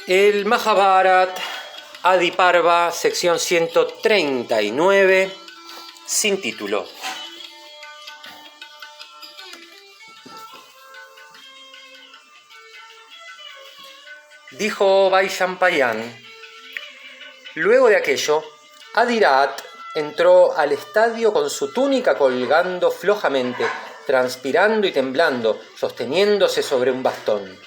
El Mahabharata, Adi Parva, sección 139, sin título. Dijo Vaishampayan: luego de aquello, Adirat entró al estadio con su túnica colgando flojamente, transpirando y temblando, sosteniéndose sobre un bastón.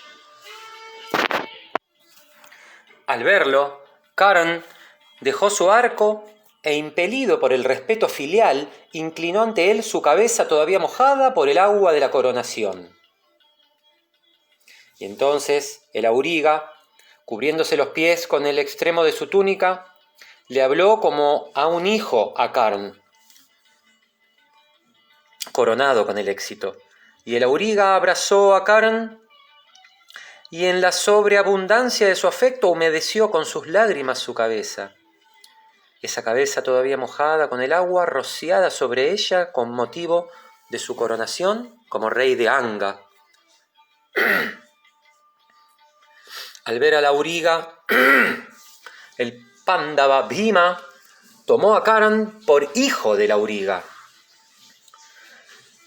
Al verlo, Karan dejó su arco e, impelido por el respeto filial, inclinó ante él su cabeza todavía mojada por el agua de la coronación. Y entonces el auriga, cubriéndose los pies con el extremo de su túnica, le habló como a un hijo a Karn, coronado con el éxito. Y el auriga abrazó a Karn y en la sobreabundancia de su afecto humedeció con sus lágrimas su cabeza. Esa cabeza todavía mojada con el agua rociada sobre ella con motivo de su coronación como rey de Anga. Al ver al auriga, el Pándava Bhima tomó a Karan por hijo del auriga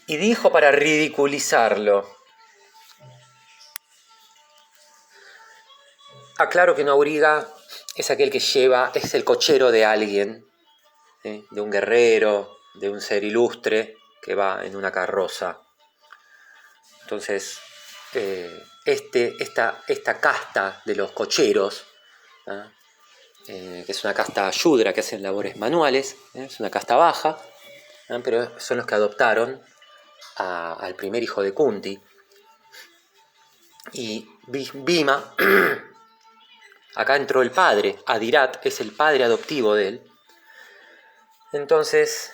y dijo para ridiculizarlo: aclaro que un auriga es aquel que es el cochero de alguien, ¿sí? De un guerrero, de un ser ilustre que va en una carroza. Entonces, esta casta de los cocheros, ¿ah? Que es una casta shudra que hacen labores manuales, es una casta baja, ¿ah? Pero son los que adoptaron al primer hijo de Kunti. Y Bhima, acá entró el padre, Adirat es el padre adoptivo de él. Entonces,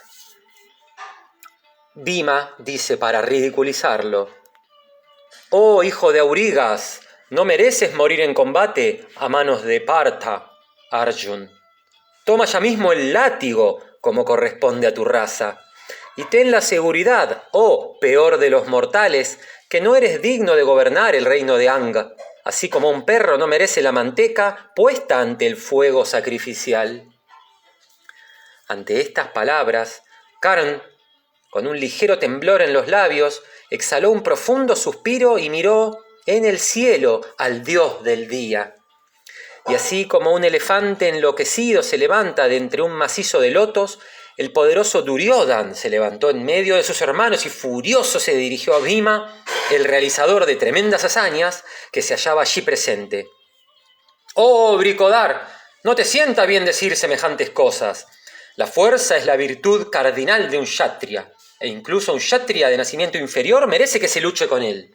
Bhima dice para ridiculizarlo: oh hijo de aurigas, no mereces morir en combate a manos de Partha, Arjun. Toma ya mismo el látigo como corresponde a tu raza, y ten la seguridad, oh peor de los mortales, que no eres digno de gobernar el reino de Anga, así como un perro no merece la manteca puesta ante el fuego sacrificial. Ante estas palabras, Karn, con un ligero temblor en los labios, exhaló un profundo suspiro y miró en el cielo al dios del día. Y así como un elefante enloquecido se levanta de entre un macizo de lotos, el poderoso Duryodhan se levantó en medio de sus hermanos y furioso se dirigió a Bhima, el realizador de tremendas hazañas, que se hallaba allí presente. ¡Oh, Bricodar! No te sienta bien decir semejantes cosas. La fuerza es la virtud cardinal de un kshatriya, e incluso un kshatriya de nacimiento inferior merece que se luche con él.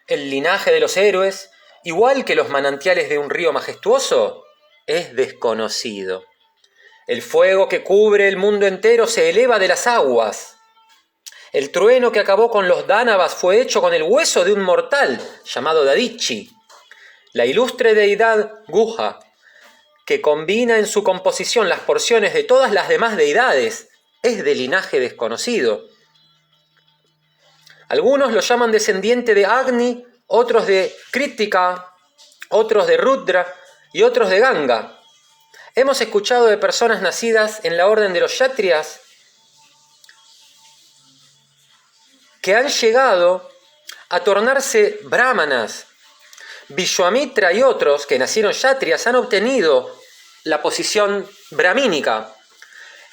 El linaje de los héroes, igual que los manantiales de un río majestuoso, es desconocido. El fuego que cubre el mundo entero se eleva de las aguas. El trueno que acabó con los dánavas fue hecho con el hueso de un mortal llamado Dadichi. La ilustre deidad Guha, que combina en su composición las porciones de todas las demás deidades, es de linaje desconocido. Algunos lo llaman descendiente de Agni, otros de Kritika, otros de Rudra y otros de Ganga. Hemos escuchado de personas nacidas en la orden de los Kshatriyas que han llegado a tornarse brahmanas. Vishwamitra y otros que nacieron Kshatriyas han obtenido la posición brahmínica.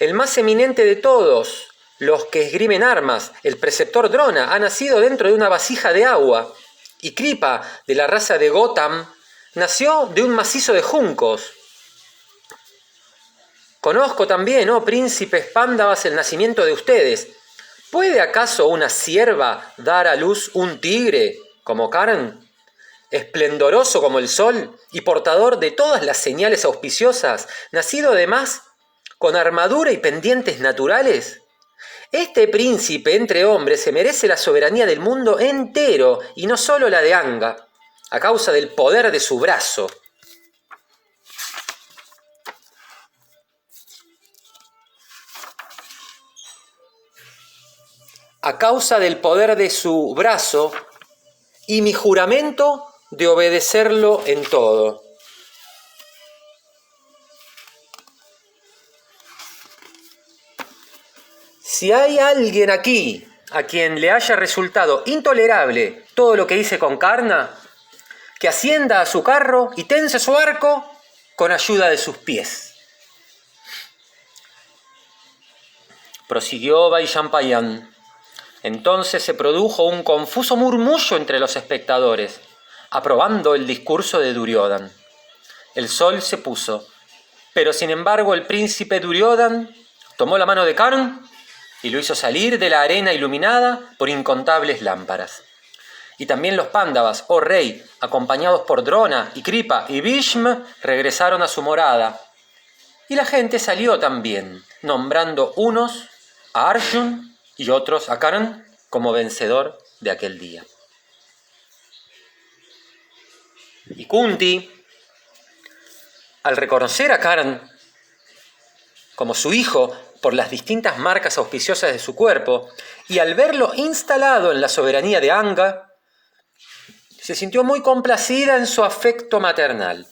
El más eminente de todos los que esgrimen armas, el preceptor Drona, ha nacido dentro de una vasija de agua, y Kripa, de la raza de Gotam, nació de un macizo de juncos. Conozco también, oh príncipes pándavas, el nacimiento de ustedes. ¿Puede acaso una cierva dar a luz un tigre como Karan? Esplendoroso como el sol y portador de todas las señales auspiciosas, nacido además con armadura y pendientes naturales. Este príncipe entre hombres se merece la soberanía del mundo entero y no solo la de Anga, a causa del poder de su brazo. A causa del poder de su brazo, y mi juramento de obedecerlo en todo. Si hay alguien aquí a quien le haya resultado intolerable todo lo que hice con Karna, que ascienda a su carro y tense su arco con ayuda de sus pies. Prosiguió Vaishampayan. Entonces se produjo un confuso murmullo entre los espectadores, aprobando el discurso de Duryodhana. El sol se puso, pero sin embargo el príncipe Duryodhana tomó la mano de Karna y lo hizo salir de la arena iluminada por incontables lámparas. Y también los Pándavas, oh rey, acompañados por Drona y Kripa y Bhishma, regresaron a su morada. Y la gente salió también, nombrando unos a Arjuna y otros a Karna como vencedor de aquel día. Y Kunti, al reconocer a Karna como su hijo por las distintas marcas auspiciosas de su cuerpo, y al verlo instalado en la soberanía de Anga, se sintió muy complacida en su afecto maternal.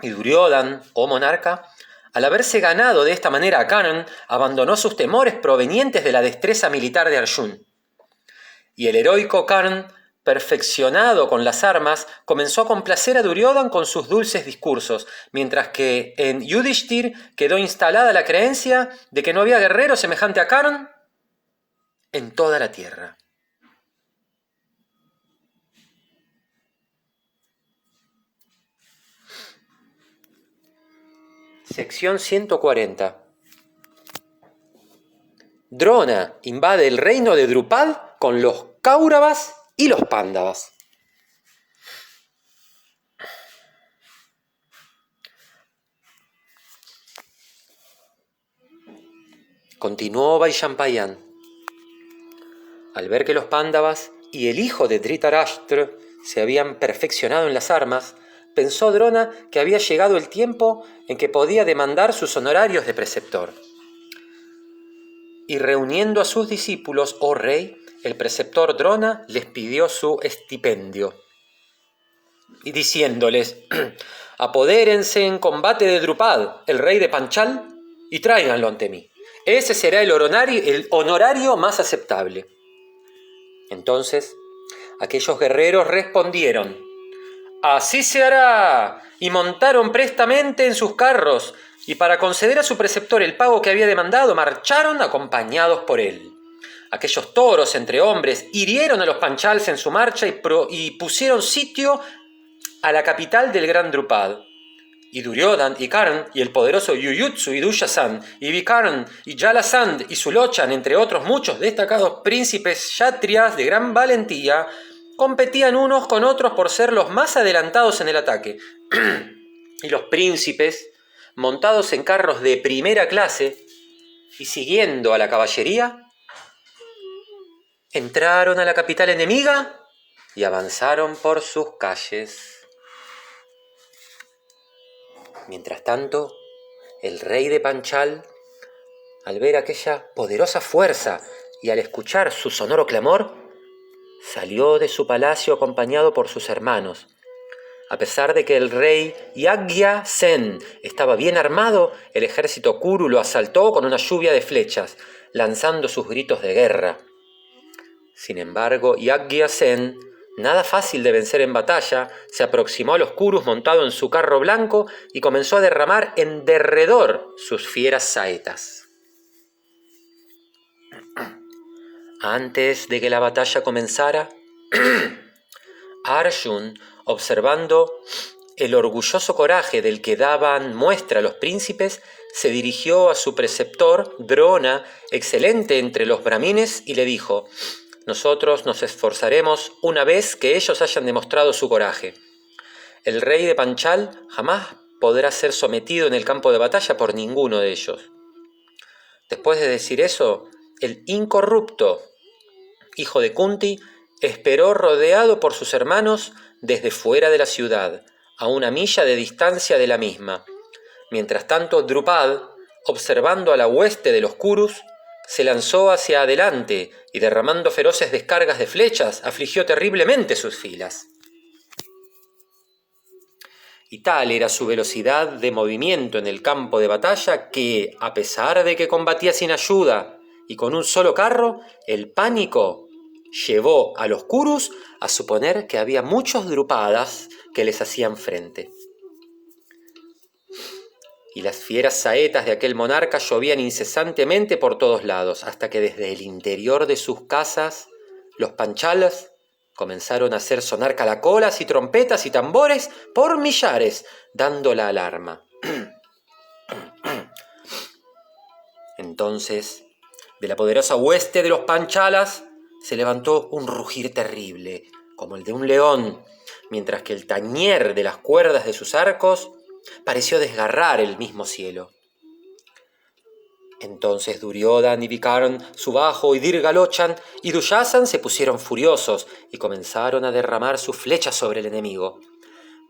Y Duryodhana, oh monarca, al haberse ganado de esta manera a Karna, abandonó sus temores provenientes de la destreza militar de Arjuna. Y el heroico Karna, perfeccionado con las armas, comenzó a complacer a Duryodhana con sus dulces discursos, mientras que en Yudhishthir quedó instalada la creencia de que no había guerrero semejante a Karna en toda la tierra. Sección 140. Drona invade el reino de Drupad con los Kauravas y los Pándavas. Continuó Vaishampayan. Al ver que los Pándavas y el hijo de Dhritarashtra se habían perfeccionado en las armas, pensó Drona que había llegado el tiempo en que podía demandar sus honorarios de preceptor. Y reuniendo a sus discípulos, oh rey, el preceptor Drona les pidió su estipendio. Y diciéndoles, apodérense en combate de Drupad, el rey de Panchal, y tráiganlo ante mí. Ese será el honorario más aceptable. Entonces, aquellos guerreros respondieron, así se hará, y montaron prestamente en sus carros, y para conceder a su preceptor el pago que había demandado, marcharon acompañados por él. Aquellos toros entre hombres hirieron a los Panchals en su marcha y pusieron sitio a la capital del gran Drupad. Y Duryodhana y Karna y el poderoso Yuyutsu y Dushasan y Vikarna y Jalasand y Sulochan, entre otros muchos destacados príncipes kshatriyas de gran valentía, competían unos con otros por ser los más adelantados en el ataque. Y los príncipes, montados en carros de primera clase y siguiendo a la caballería, entraron a la capital enemiga y avanzaron por sus calles. Mientras tanto, el rey de Panchal, al ver aquella poderosa fuerza y al escuchar su sonoro clamor, salió de su palacio acompañado por sus hermanos. A pesar de que el rey Yagya Sen estaba bien armado, el ejército Kuru lo asaltó con una lluvia de flechas, lanzando sus gritos de guerra. Sin embargo, Yagya Sen, nada fácil de vencer en batalla, se aproximó a los Kurus montado en su carro blanco y comenzó a derramar en derredor sus fieras saetas. Antes de que la batalla comenzara, Arjuna, observando el orgulloso coraje del que daban muestra los príncipes, se dirigió a su preceptor, Drona, excelente entre los brahmines, y le dijo: nosotros nos esforzaremos una vez que ellos hayan demostrado su coraje. El rey de Panchal jamás podrá ser sometido en el campo de batalla por ninguno de ellos. Después de decir eso, el incorrupto hijo de Kunti esperó rodeado por sus hermanos desde fuera de la ciudad, a 1 milla de distancia de la misma. Mientras tanto, Drupad, observando a la hueste de los Kurus, se lanzó hacia adelante y derramando feroces descargas de flechas, afligió terriblemente sus filas. y tal era su velocidad de movimiento en el campo de batalla que, a pesar de que combatía sin ayuda y con un solo carro, el pánico llevó a los Kurus a suponer que había muchos drupadas que les hacían frente. Y las fieras saetas de aquel monarca llovían incesantemente por todos lados, hasta que desde el interior de sus casas los panchalas comenzaron a hacer sonar caracolas y trompetas y tambores por millares, dando la alarma. Entonces, de la poderosa hueste de los panchalas se levantó un rugir terrible, como el de un león, mientras que el tañer de las cuerdas de sus arcos pareció desgarrar el mismo cielo. Entonces Duryodhan y Vikarn, Subajo y Dirgalochan y Dushyasan se pusieron furiosos y comenzaron a derramar sus flechas sobre el enemigo.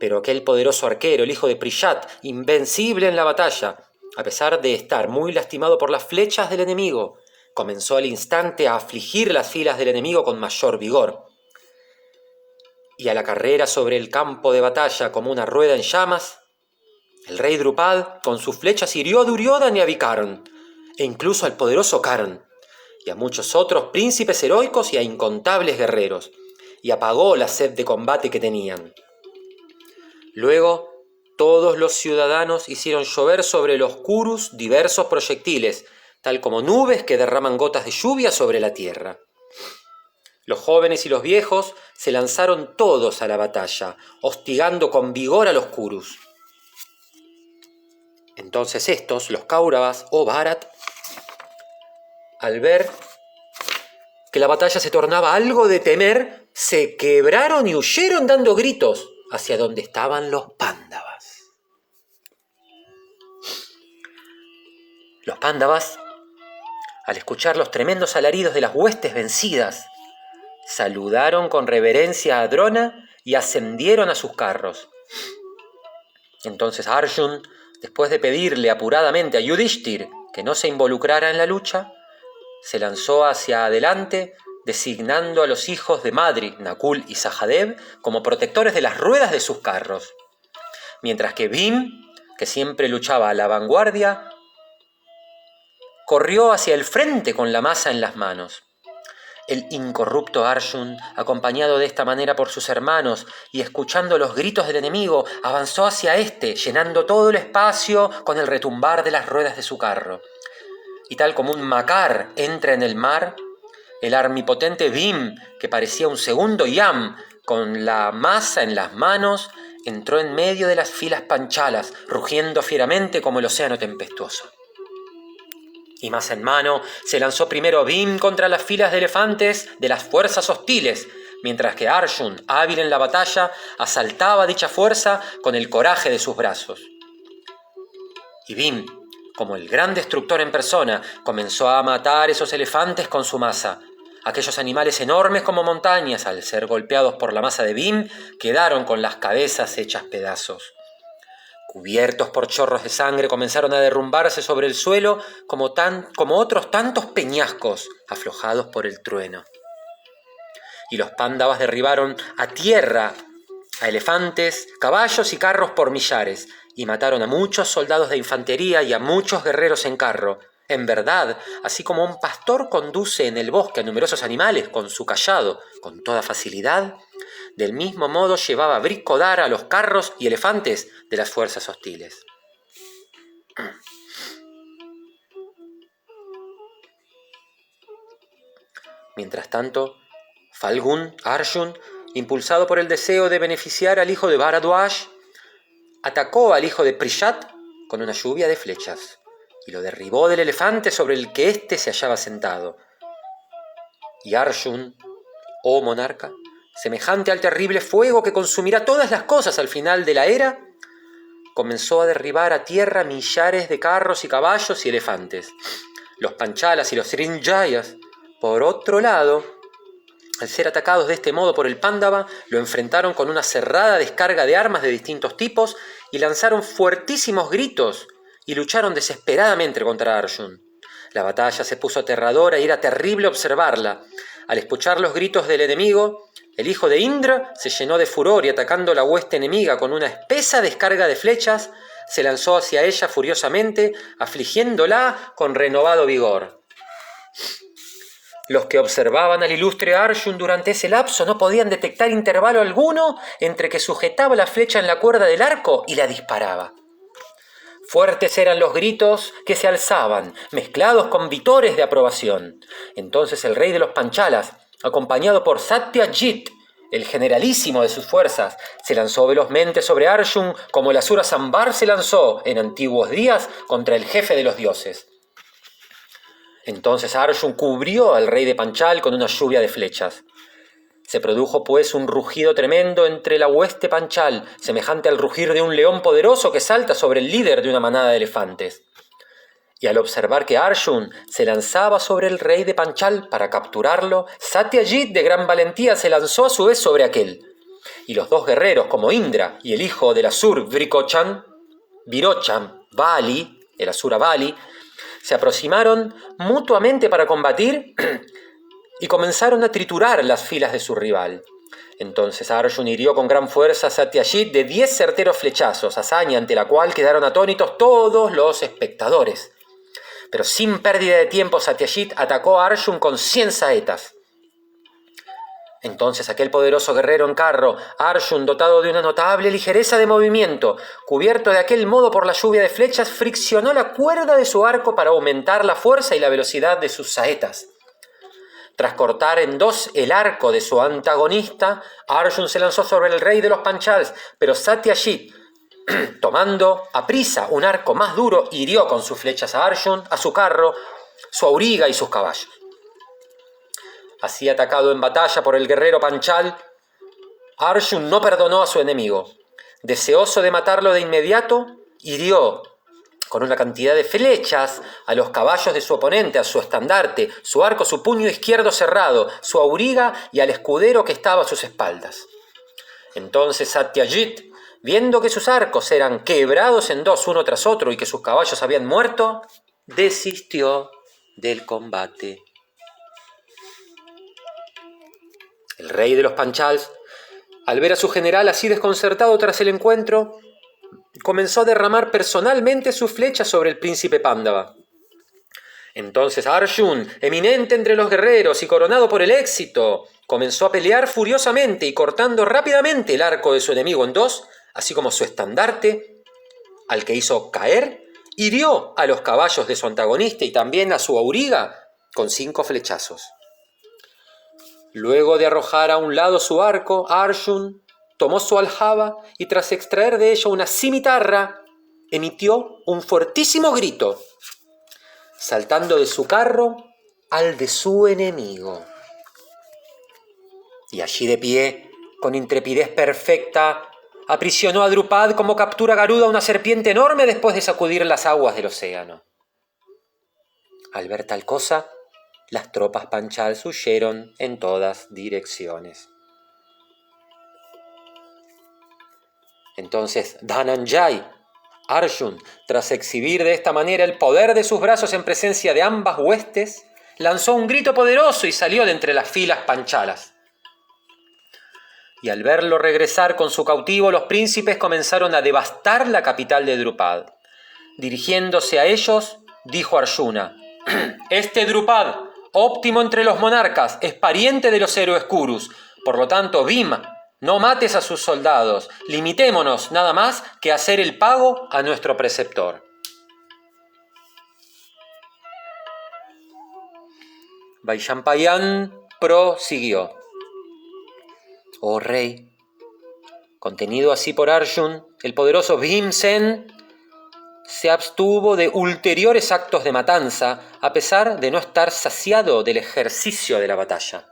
Pero aquel poderoso arquero, el hijo de Prishat, invencible en la batalla, a pesar de estar muy lastimado por las flechas del enemigo, comenzó al instante a afligir las filas del enemigo con mayor vigor. Y a la carrera sobre el campo de batalla como una rueda en llamas, el rey Drupad con sus flechas hirió a Duryodhan y a Vikarn, e incluso al poderoso Karn, y a muchos otros príncipes heroicos y a incontables guerreros, y apagó la sed de combate que tenían. Luego, todos los ciudadanos hicieron llover sobre los Kurus diversos proyectiles, tal como nubes que derraman gotas de lluvia sobre la tierra. Los jóvenes y los viejos se lanzaron todos a la batalla, hostigando con vigor a los Kurus. Entonces estos, los Kauravas o Bharat, al ver que la batalla se tornaba algo de temer, se quebraron y huyeron dando gritos hacia donde estaban los Pándavas. Los Pándavas, al escuchar los tremendos alaridos de las huestes vencidas, saludaron con reverencia a Drona y ascendieron a sus carros. Entonces Arjun, después de pedirle apuradamente a Yudhishthir que no se involucrara en la lucha, se lanzó hacia adelante, designando a los hijos de Madri, Nakul y Sahadev como protectores de las ruedas de sus carros, mientras que Bhim, que siempre luchaba a la vanguardia, corrió hacia el frente con la maza en las manos. El incorrupto Arjun, acompañado de esta manera por sus hermanos y escuchando los gritos del enemigo, avanzó hacia éste, llenando todo el espacio con el retumbar de las ruedas de su carro. Y tal como un macar entra en el mar, el armipotente Bhim, que parecía un segundo Yam, con la maza en las manos, entró en medio de las filas panchalas, rugiendo fieramente como el océano tempestuoso. Y más en mano, se lanzó primero Bhim contra las filas de elefantes de las fuerzas hostiles, mientras que Arjun, hábil en la batalla, asaltaba dicha fuerza con el coraje de sus brazos. Y Bhim, como el gran destructor en persona, comenzó a matar esos elefantes con su maza. Aquellos animales enormes como montañas, al ser golpeados por la maza de Bhim, quedaron con las cabezas hechas pedazos. Cubiertos por chorros de sangre, comenzaron a derrumbarse sobre el suelo como otros tantos peñascos aflojados por el trueno. Y los Pándavas derribaron a tierra a elefantes, caballos y carros por millares, y mataron a muchos soldados de infantería y a muchos guerreros en carro. En verdad, así como un pastor conduce en el bosque a numerosos animales con su cayado con toda facilidad, del mismo modo llevaba Vrikodara a los carros y elefantes de las fuerzas hostiles. Mientras tanto, Falgun, Arjun, impulsado por el deseo de beneficiar al hijo de Bharadwaj, atacó al hijo de Prishat con una lluvia de flechas y lo derribó del elefante sobre el que éste se hallaba sentado. Y Arjun, oh monarca, semejante al terrible fuego que consumirá todas las cosas al final de la era, comenzó a derribar a tierra millares de carros y caballos y elefantes. Los Panchalas y los Srinjayas, por otro lado, al ser atacados de este modo por el Pándava, lo enfrentaron con una cerrada descarga de armas de distintos tipos y lanzaron fuertísimos gritos y lucharon desesperadamente contra Arjun. La batalla se puso aterradora y era terrible observarla. Al escuchar los gritos del enemigo, el hijo de Indra se llenó de furor y atacando la hueste enemiga con una espesa descarga de flechas, se lanzó hacia ella furiosamente, afligiéndola con renovado vigor. Los que observaban al ilustre Arjun durante ese lapso no podían detectar intervalo alguno entre que sujetaba la flecha en la cuerda del arco y la disparaba. Fuertes eran los gritos que se alzaban, mezclados con vítores de aprobación. Entonces el rey de los Panchalas, acompañado por Satyajit, el generalísimo de sus fuerzas, se lanzó velozmente sobre Arjun como el asura Sambar se lanzó en antiguos días contra el jefe de los dioses. Entonces Arjun cubrió al rey de Panchal con una lluvia de flechas. Se produjo pues un rugido tremendo entre la hueste Panchal, semejante al rugir de un león poderoso que salta sobre el líder de una manada de elefantes. Y al observar que Arjun se lanzaba sobre el rey de Panchal para capturarlo, Satyajit de gran valentía se lanzó a su vez sobre aquel. Y los dos guerreros, como Indra y el hijo del asur Virochan, Bali, el asura Bali, se aproximaron mutuamente para combatir y comenzaron a triturar las filas de su rival. Entonces Arjun hirió con gran fuerza a Satyajit de 10 certeros flechazos, hazaña ante la cual quedaron atónitos todos los espectadores. Pero sin pérdida de tiempo Satyajit atacó a Arjun con 100 saetas. Entonces aquel poderoso guerrero en carro, Arjun, dotado de una notable ligereza de movimiento, cubierto de aquel modo por la lluvia de flechas, friccionó la cuerda de su arco para aumentar la fuerza y la velocidad de sus saetas. Tras cortar en dos el arco de su antagonista, Arjun se lanzó sobre el rey de los Panchals, pero Satyajit, tomando a prisa un arco más duro, hirió con sus flechas a Arjun, a su carro, su auriga y sus caballos. Así atacado en batalla por el guerrero Panchal, Arjun no perdonó a su enemigo. Deseoso de matarlo de inmediato, hirió con una cantidad de flechas a los caballos de su oponente, a su estandarte, su arco, su puño izquierdo cerrado, su auriga y al escudero que estaba a sus espaldas. Entonces Satyajit, viendo que sus arcos eran quebrados en dos uno tras otro y que sus caballos habían muerto, desistió del combate. El rey de los Panchals, al ver a su general así desconcertado tras el encuentro, comenzó a derramar personalmente sus flechas sobre el príncipe Pándava. Entonces Arjun, eminente entre los guerreros y coronado por el éxito, comenzó a pelear furiosamente y cortando rápidamente el arco de su enemigo en dos, así como su estandarte, al que hizo caer, hirió a los caballos de su antagonista y también a su auriga con 5 flechazos. Luego de arrojar a un lado su arco, Arjun tomó su aljaba y tras extraer de ella una cimitarra, emitió un fuertísimo grito, saltando de su carro al de su enemigo. Y allí de pie, con intrepidez perfecta, aprisionó a Drupad como captura Garuda una serpiente enorme después de sacudir las aguas del océano. Al ver tal cosa, las tropas Panchals huyeron en todas direcciones. Entonces Dhananjay, Arjun, tras exhibir de esta manera el poder de sus brazos en presencia de ambas huestes, lanzó un grito poderoso y salió de entre las filas Panchalas. Y al verlo regresar con su cautivo, los príncipes comenzaron a devastar la capital de Drupad. Dirigiéndose a ellos, dijo Arjuna: «Este Drupad, óptimo entre los monarcas, es pariente de los héroes Kurus. Por lo tanto, Bhima, no mates a sus soldados. Limitémonos nada más que a hacer el pago a nuestro preceptor». Vaishampayan prosiguió: «Oh rey, contenido así por Arjun, el poderoso Bhimsen se abstuvo de ulteriores actos de matanza, a pesar de no estar saciado del ejercicio de la batalla.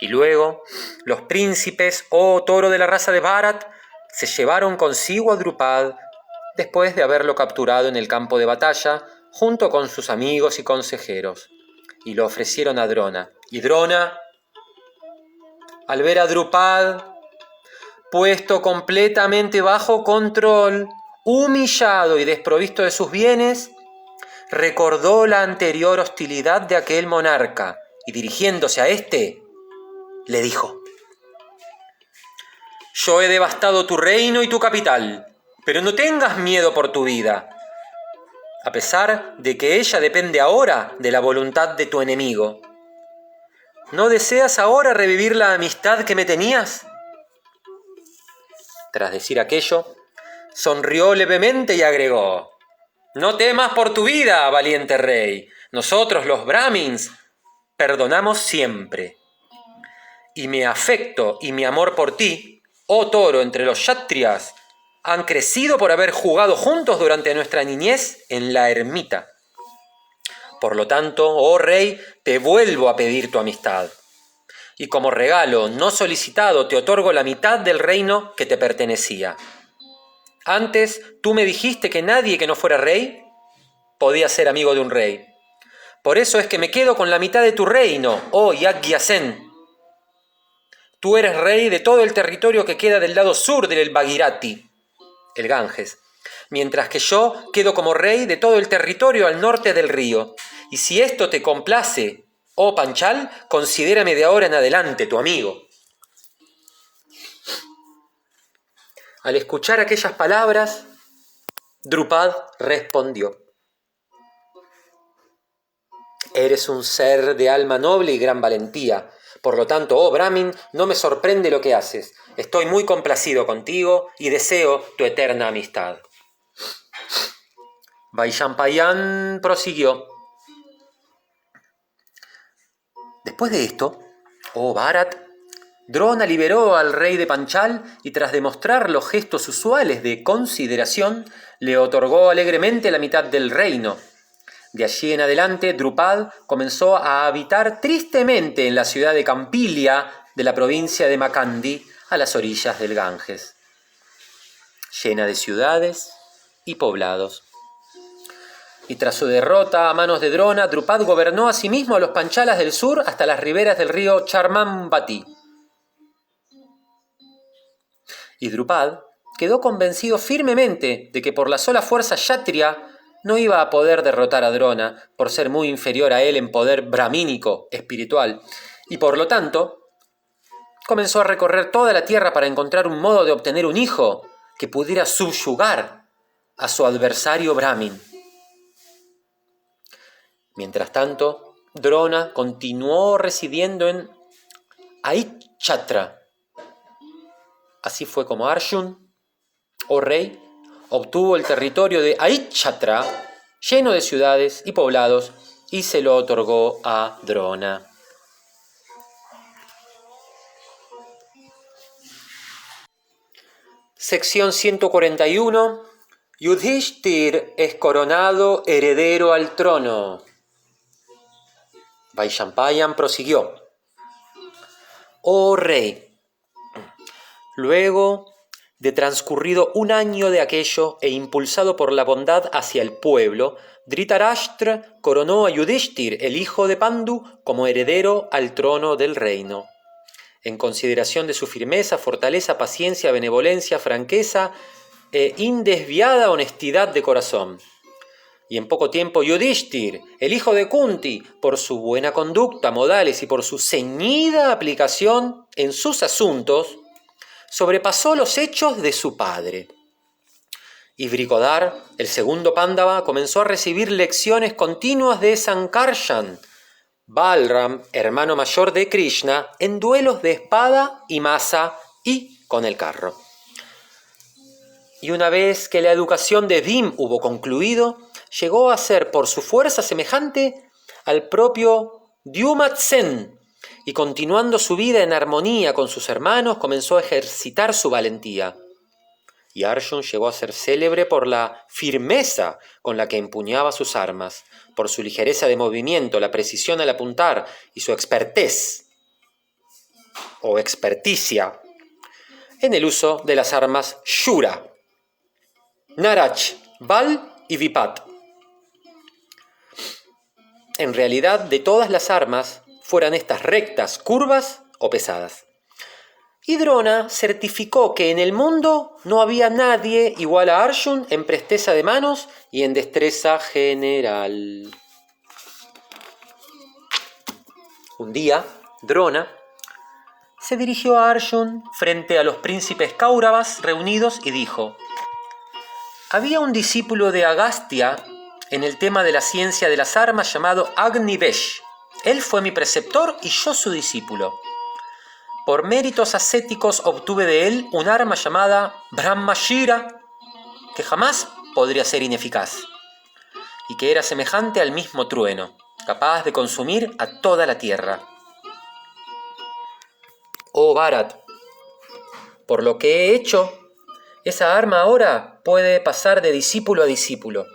Y luego, los príncipes, oh toro de la raza de Bharat, se llevaron consigo a Drupad, después de haberlo capturado en el campo de batalla, junto con sus amigos y consejeros, y lo ofrecieron a Drona. Y Drona, al ver a Drupad puesto completamente bajo control, humillado y desprovisto de sus bienes, recordó la anterior hostilidad de aquel monarca y dirigiéndose a éste, le dijo: «Yo he devastado tu reino y tu capital, pero no tengas miedo por tu vida, a pesar de que ella depende ahora de la voluntad de tu enemigo. ¿No deseas ahora revivir la amistad que me tenías?». Tras decir aquello, sonrió levemente y agregó: «No temas por tu vida, valiente rey. Nosotros, los Brahmins, perdonamos siempre. Y mi afecto y mi amor por ti, oh toro entre los kshatriyas, han crecido por haber jugado juntos durante nuestra niñez en la ermita. Por lo tanto, oh rey, te vuelvo a pedir tu amistad. Y como regalo no solicitado te otorgo la mitad del reino que te pertenecía. Antes tú me dijiste que nadie que no fuera rey podía ser amigo de un rey. Por eso es que me quedo con la mitad de tu reino, oh Yagyasen. Tú eres rey de todo el territorio que queda del lado sur del Bhagirati, el Ganges, mientras que yo quedo como rey de todo el territorio al norte del río. Y si esto te complace, oh Panchal, considérame de ahora en adelante tu amigo». Al escuchar aquellas palabras, Drupad respondió: «Eres un ser de alma noble y gran valentía. Por lo tanto, oh Brahmin, no me sorprende lo que haces. Estoy muy complacido contigo y deseo tu eterna amistad». Vaishampayan prosiguió: «Después de esto, oh Bharat, Drona liberó al rey de Panchal y tras demostrar los gestos usuales de consideración, le otorgó alegremente la mitad del reino. De allí en adelante, Drupad comenzó a habitar tristemente en la ciudad de Campilia de la provincia de Makandi, a las orillas del Ganges, llena de ciudades y poblados. Y tras su derrota a manos de Drona, Drupad gobernó asimismo a los Panchalas del sur hasta las riberas del río Charmambati. Y Drupad quedó convencido firmemente de que por la sola fuerza kshatriya no iba a poder derrotar a Drona por ser muy inferior a él en poder brahmínico, espiritual, y por lo tanto comenzó a recorrer toda la tierra para encontrar un modo de obtener un hijo que pudiera subyugar a su adversario Brahmin. Mientras tanto, Drona continuó residiendo en Aikshatra. Así fue como Arjun, oh rey, obtuvo el territorio de Aikshatra, lleno de ciudades y poblados, y se lo otorgó a Drona. Sección 141. Yudhishthir es coronado heredero al trono. Vaishampayan prosiguió: «Oh rey, luego de transcurrido un año de aquello e impulsado por la bondad hacia el pueblo, Dhritarashtra coronó a Yudhishthir, el hijo de Pandu, como heredero al trono del reino. En consideración de su firmeza, fortaleza, paciencia, benevolencia, franqueza e indesviada honestidad de corazón. Y en poco tiempo Yudhishthir, el hijo de Kunti, por su buena conducta, modales y por su ceñida aplicación en sus asuntos, sobrepasó los hechos de su padre. Y Vrikodar, el segundo Pándava, comenzó a recibir lecciones continuas de Sankarshan, Balram, hermano mayor de Krishna, en duelos de espada y maza y con el carro. Y una vez que la educación de Bhim hubo concluido, llegó a ser por su fuerza semejante al propio Dyumatsen, y continuando su vida en armonía con sus hermanos, comenzó a ejercitar su valentía. Y Arjun llegó a ser célebre por la firmeza con la que empuñaba sus armas, por su ligereza de movimiento, la precisión al apuntar y su expertez o experticia en el uso de las armas Shura, Narach, Val y Vipat. En realidad, de todas las armas, fueran estas rectas, curvas o pesadas. Y Drona certificó que en el mundo no había nadie igual a Arjun en presteza de manos y en destreza general. Un día, Drona se dirigió a Arjun frente a los príncipes Kauravas reunidos y dijo: había un discípulo de Agastya en el tema de la ciencia de las armas llamado Agnivesh. Él fue mi preceptor y yo su discípulo. Por méritos ascéticos obtuve de él un arma llamada Brahmashira, que jamás podría ser ineficaz, y que era semejante al mismo trueno, capaz de consumir a toda la tierra. Oh Bharat, por lo que he hecho, esa arma ahora puede pasar de discípulo a discípulo.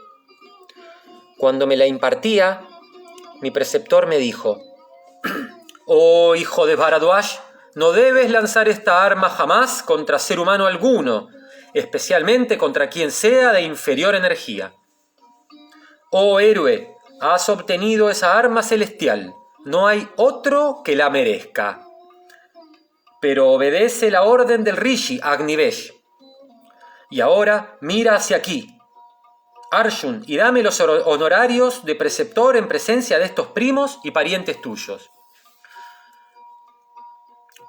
Cuando me la impartía, mi preceptor me dijo: oh hijo de Bharadwaj, no debes lanzar esta arma jamás contra ser humano alguno, especialmente contra quien sea de inferior energía. Oh héroe, has obtenido esa arma celestial, no hay otro que la merezca. Pero obedece la orden del Rishi Agnivesh. Y ahora mira hacia aquí, Arjun, y dame los honorarios de preceptor en presencia de estos primos y parientes tuyos.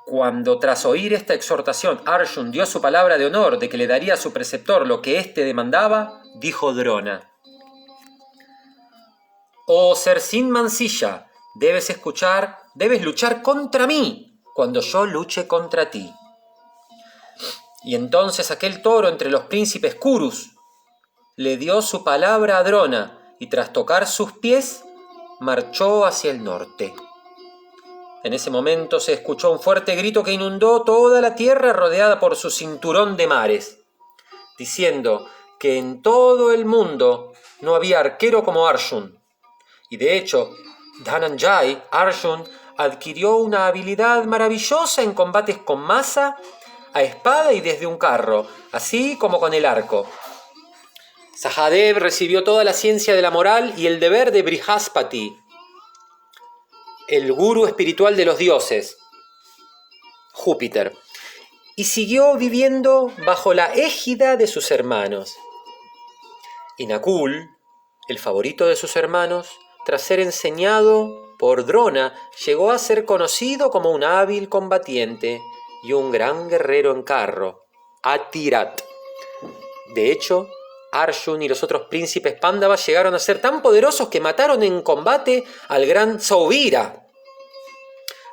Cuando tras oír esta exhortación Arjun dio su palabra de honor de que le daría a su preceptor lo que éste demandaba, dijo Drona: oh ser sin mancilla, debes luchar contra mí cuando yo luche contra ti. Y entonces aquel toro entre los príncipes Kurus le dio su palabra a Drona y tras tocar sus pies marchó hacia el norte. En ese momento se escuchó un fuerte grito que inundó toda la tierra rodeada por su cinturón de mares, diciendo que en todo el mundo no había arquero como Arjun. Y de hecho, Dhananjay, Arjun, adquirió una habilidad maravillosa en combates con maza, a espada y desde un carro, así como con el arco. Sahadev recibió toda la ciencia de la moral y el deber de Brihaspati, el gurú espiritual de los dioses, Júpiter, y siguió viviendo bajo la égida de sus hermanos. Y Nakul, el favorito de sus hermanos, tras ser enseñado por Drona, llegó a ser conocido como un hábil combatiente y un gran guerrero en carro, Atirat. De hecho, Arjun y los otros príncipes Pándavas llegaron a ser tan poderosos que mataron en combate al gran Sauvira,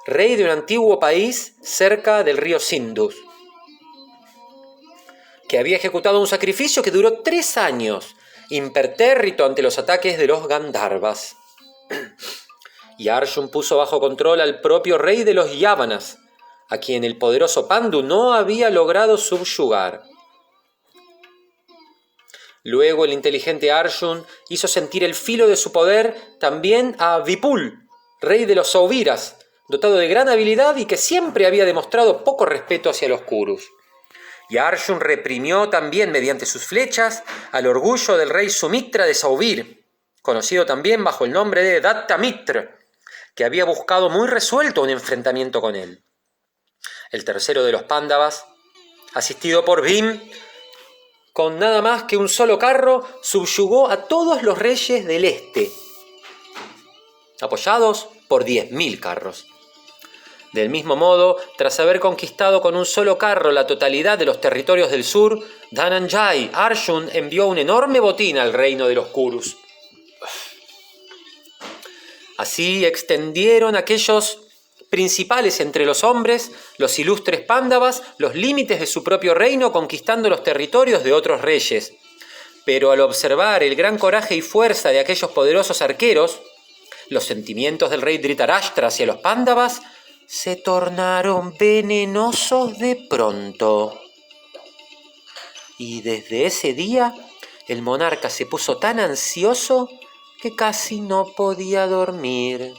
rey de un antiguo país cerca del río Sindhu, que había ejecutado un sacrificio que duró 3 años, impertérrito ante los ataques de los Gandharvas. Y Arjun puso bajo control al propio rey de los Yávanas, a quien el poderoso Pandu no había logrado subyugar. Luego el inteligente Arjun hizo sentir el filo de su poder también a Vipul, rey de los Sauviras, dotado de gran habilidad y que siempre había demostrado poco respeto hacia los Kurus. Y Arjun reprimió también mediante sus flechas al orgullo del rey Sumitra de Sauvir, conocido también bajo el nombre de Dattamitra, que había buscado muy resuelto un enfrentamiento con él. El tercero de los Pándavas, asistido por Bhim, con nada más que un solo carro, subyugó a todos los reyes del este, apoyados por 10.000 carros. Del mismo modo, tras haber conquistado con un solo carro la totalidad de los territorios del sur, Dhananjay, Arjun, envió un enorme botín al reino de los Kurus. Así extendieron aquellos principales entre los hombres, los ilustres Pándavas, los límites de su propio reino, conquistando los territorios de otros reyes. Pero al observar el gran coraje y fuerza de aquellos poderosos arqueros, los sentimientos del rey Dhritarashtra hacia los Pándavas se tornaron venenosos de pronto. Y desde ese día, el monarca se puso tan ansioso que casi no podía dormir.